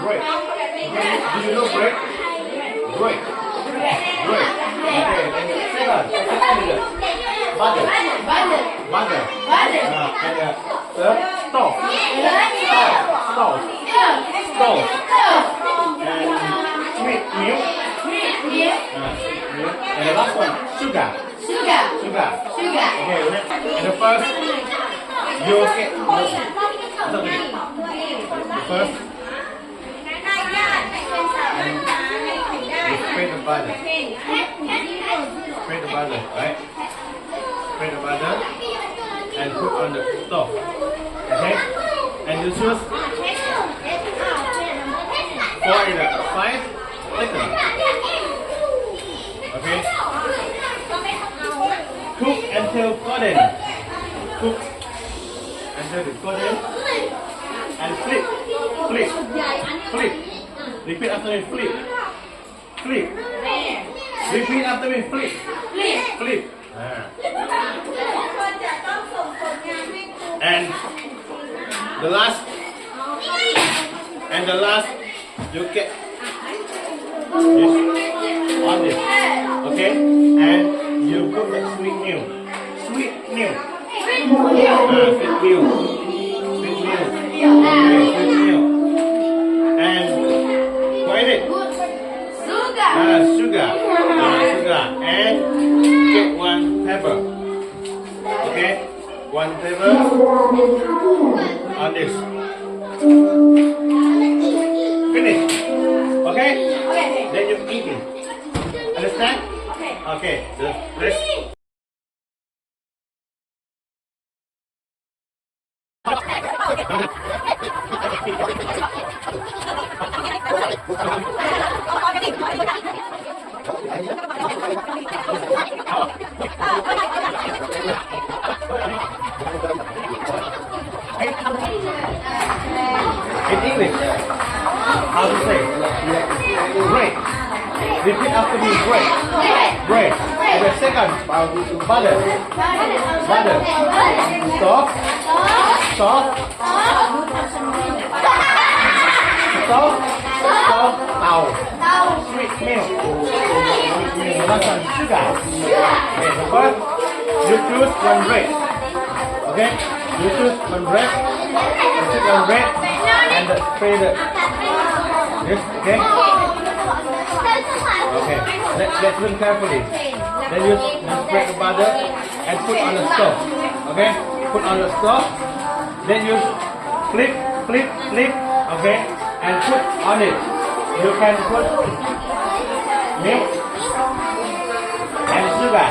Break. Do you know break? Break. Break. Okay. Second. Butter. Butter. And third, stove. Stove. And sweet milk. And the last one, sugar. Okay. And the first, you get the first. You spread the butter. Spread the butter, right? Spread the butter and put on the stove. Okay? And you choose for 5 seconds. Okay? Cook until golden. Cook until it's golden. And flip. Repeat after me, flip. Repeat after me, flip. And the last, you get this on this, okay? And you put the sweet milk. And what is it? Sugar. And get 1 pepper. Okay? 1 pepper on this. Finish. Okay? Then you eat it. Understand? Okay. Let's. In English, how to say? Break. Repeat after me. Break. And the second, butter. Stop. Tau. Sweet milk. Last one, sugar. Okay, so first, you choose 1 bread. Okay? You choose 1 bread. You choose 1 bread and spray the this. Okay? Okay. Let's listen carefully. Then you spread the butter and put on the stove. Okay? Put on the stove. Then you flip. Okay? And put on it. You can put milk and sugar.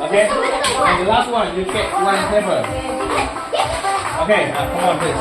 Okay? And the last one, you get 1 pepper. Okay, come on please.